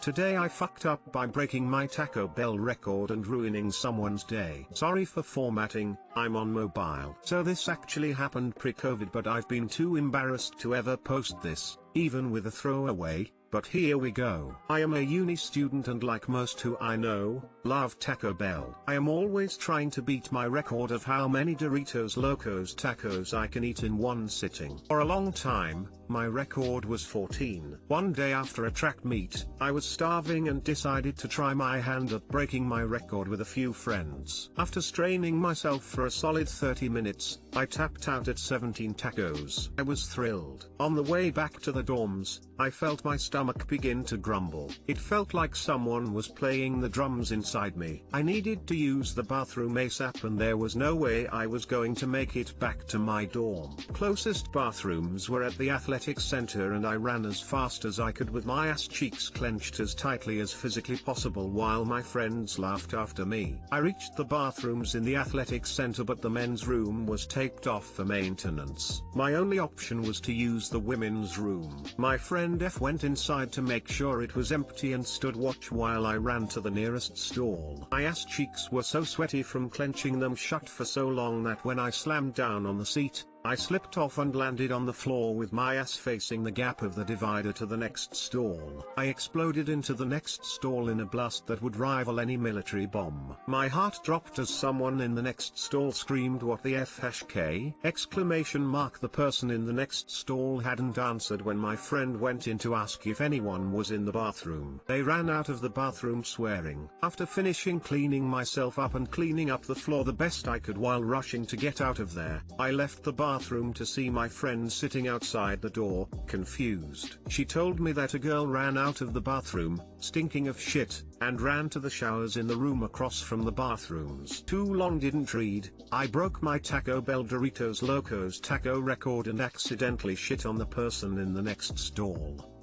Today I fucked up by breaking my Taco Bell record and ruining someone's day. Sorry for formatting, I'm on mobile. So this actually happened pre-COVID, but I've been too embarrassed to ever post this, even with a throwaway. But here we go. I am a uni student and like most who I know, love Taco Bell. I am always trying to beat my record of how many Doritos Locos Tacos I can eat in one sitting. For a long time, my record was 14. One day after a track meet, I was starving and decided to try my hand at breaking my record with a few friends. After straining myself for a solid 30 minutes, I tapped out at 17 tacos. I was thrilled. On the way back to the dorms, I felt my stomach begin to grumble. It felt like someone was playing the drums inside me. I needed to use the bathroom ASAP and there was no way I was going to make it back to my dorm. Closest bathrooms were at the athletic center and I ran as fast as I could with my ass cheeks clenched as tightly as physically possible while my friends laughed after me. I reached the bathrooms in the athletic center but the men's room was taped off for maintenance. My only option was to use the women's room. My friend F went inside to make sure it was empty and stood watch while I ran to the nearest stall. My ass cheeks were so sweaty from clenching them shut for so long that when I slammed down on the seat, I slipped off and landed on the floor with my ass facing the gap of the divider to the next stall. I exploded into the next stall in a blast that would rival any military bomb. My heart dropped as someone in the next stall screamed, "What the F-K?" Exclamation mark. The person in the next stall hadn't answered when my friend went in to ask if anyone was in the bathroom. They ran out of the bathroom swearing. After finishing cleaning myself up and cleaning up the floor the best I could while rushing to get out of there, I left the bathroom to see my friend sitting outside the door, confused. She told me that a girl ran out of the bathroom, stinking of shit, and ran to the showers in the room across from the bathrooms. Too long didn't read, I broke my Taco Bell Doritos Locos Taco record and accidentally shit on the person in the next stall.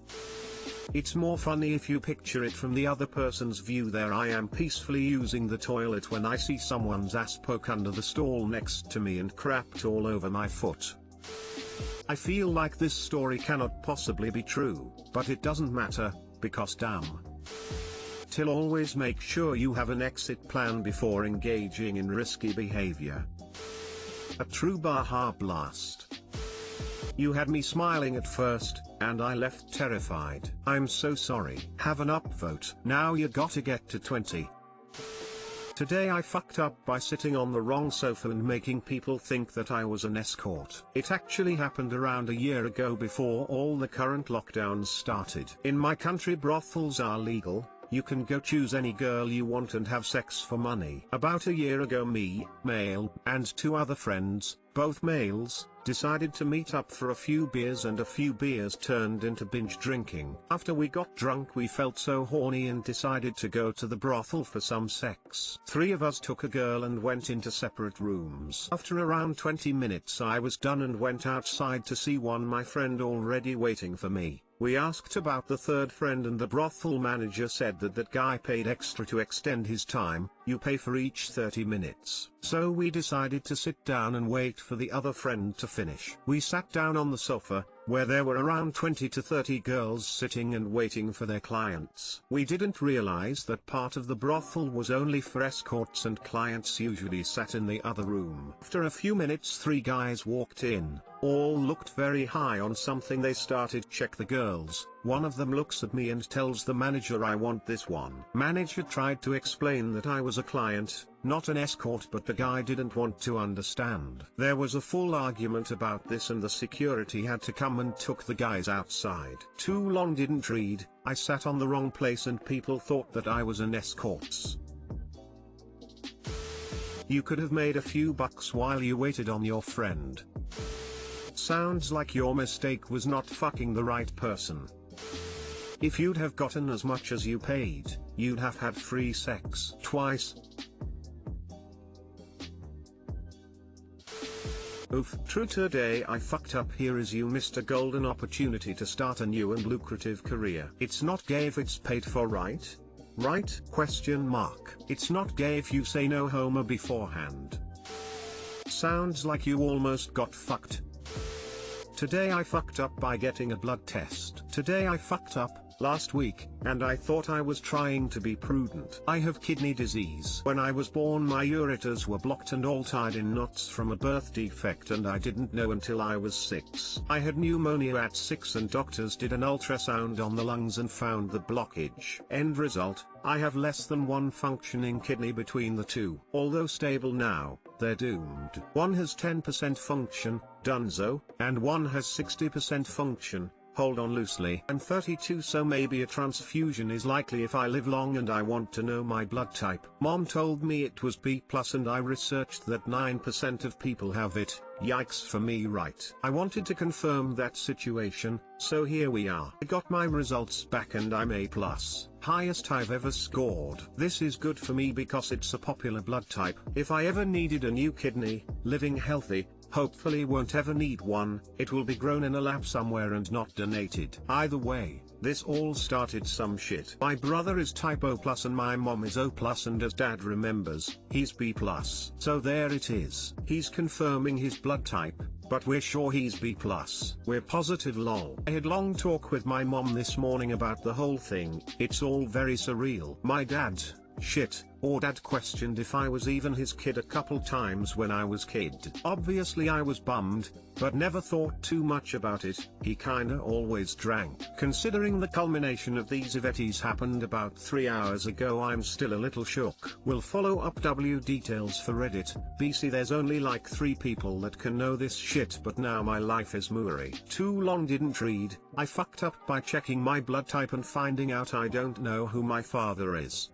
It's more funny if you picture it from the other person's view. There I am peacefully using the toilet when I see someone's ass poke under the stall next to me and crapped all over my foot. I feel like this story cannot possibly be true, but it doesn't matter, because damn. Till always make sure you have an exit plan before engaging in risky behavior. A true Baja Blast. You had me smiling at first, and I left terrified. I'm so sorry. Have an upvote. Now you gotta get to 20. Today I fucked up by sitting on the wrong sofa and making people think that I was an escort. It actually happened around a year ago before all the current lockdowns started. In my country brothels are legal. You can go choose any girl you want and have sex for money. About a year ago me, male, and two other friends, both males, decided to meet up for a few beers and a few beers turned into binge drinking. After we got drunk we felt so horny and decided to go to the brothel for some sex. Three of us took a girl and went into separate rooms. After around 20 minutes I was done and went outside to see my friend already waiting for me. We asked about the third friend and the brothel manager said that guy paid extra to extend his time. You pay for each 30 minutes. So we decided to sit down and wait for the other friend to finish. We sat down on the sofa, where there were around 20 to 30 girls sitting and waiting for their clients. We didn't realize that part of the brothel was only for escorts and clients usually sat in the other room. After a few minutes 3 guys walked in. All looked very high on something. They started check the girls. One of them looks at me and tells the manager, "I want this one." Manager tried to explain that I was a client, not an escort, but the guy didn't want to understand. There was a full argument about this and the security had to come and took the guys outside. Too long didn't read, I sat on the wrong place and people thought that I was an escort. You could have made a few bucks while you waited on your friend. Sounds like your mistake was not fucking the right person. If you'd have gotten as much as you paid, you'd have had free sex twice. Oof. True. Today I fucked up. Here is you missed a golden opportunity to start a new and lucrative career. It's not gay if it's paid for, right? Right? Question mark. It's not gay if you say no homo beforehand. Sounds like you almost got fucked. Today I fucked up by getting a blood test. Today I fucked up last week, and I thought I was trying to be prudent. I have kidney disease. When I was born my ureters were blocked and all tied in knots from a birth defect, and I didn't know until I was 6. I had pneumonia at 6 and doctors did an ultrasound on the lungs and found the blockage. End result, I have less than one functioning kidney between the two. Although stable now, they're doomed. One has 10% function, dunzo, and one has 60% function. Hold on loosely. I'm 32, so maybe a transfusion is likely if I live long, and I want to know my blood type. Mom told me it was B+, and I researched that 9% of people have it. Yikes for me, right? I wanted to confirm that situation, so here we are. I got my results back and I'm A+. Highest I've ever scored. This is good for me because it's a popular blood type. If I ever needed a new kidney, living healthy, hopefully won't ever need one, it will be grown in a lab somewhere and not donated. Either way, this all started some shit. My brother is type O+ and my mom is O+, and as dad remembers, he's B+. So there it is. He's confirming his blood type, but we're sure he's B+. We're positive lol. I had long talk with my mom this morning about the whole thing. It's all very surreal. My dad questioned if I was even his kid a couple times when I was kid. Obviously I was bummed, but never thought too much about it. He kinda always drank. Considering the culmination of these events happened about 3 hours ago, I'm still a little shook. We'll follow up details for Reddit. BC, there's only like 3 people that can know this shit, but now my life is moory. Too long didn't read. I fucked up by checking my blood type and finding out I don't know who my father is.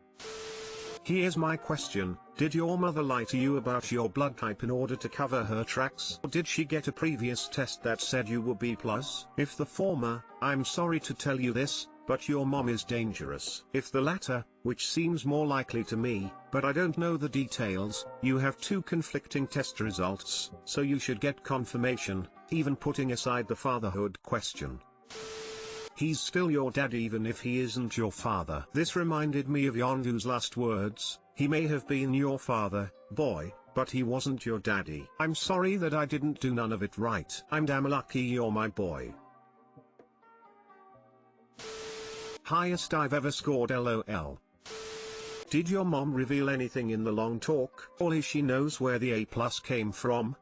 Here's my question, did your mother lie to you about your blood type in order to cover her tracks? Or did she get a previous test that said you were B+? If the former, I'm sorry to tell you this, but your mom is dangerous. If the latter, which seems more likely to me, but I don't know the details, you have 2 conflicting test results, so you should get confirmation, even putting aside the fatherhood question. He's still your dad even if he isn't your father. This reminded me of Yondu's last words. He may have been your father, boy, but he wasn't your daddy. I'm sorry that I didn't do none of it right. I'm damn lucky you're my boy. Highest I've ever scored, LOL. Did your mom reveal anything in the long talk? Only she knows where the A+ came from?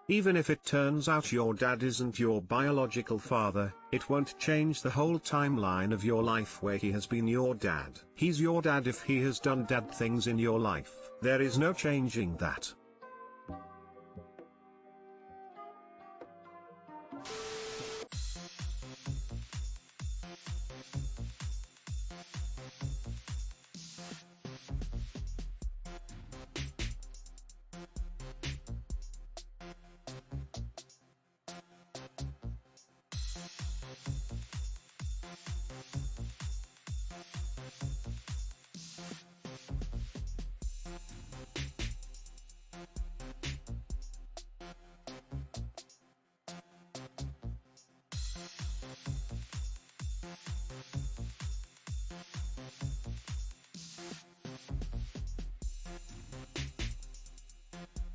Even if it turns out your dad isn't your biological father, it won't change the whole timeline of your life where he has been your dad. He's your dad if he has done dad things in your life. There is no changing that.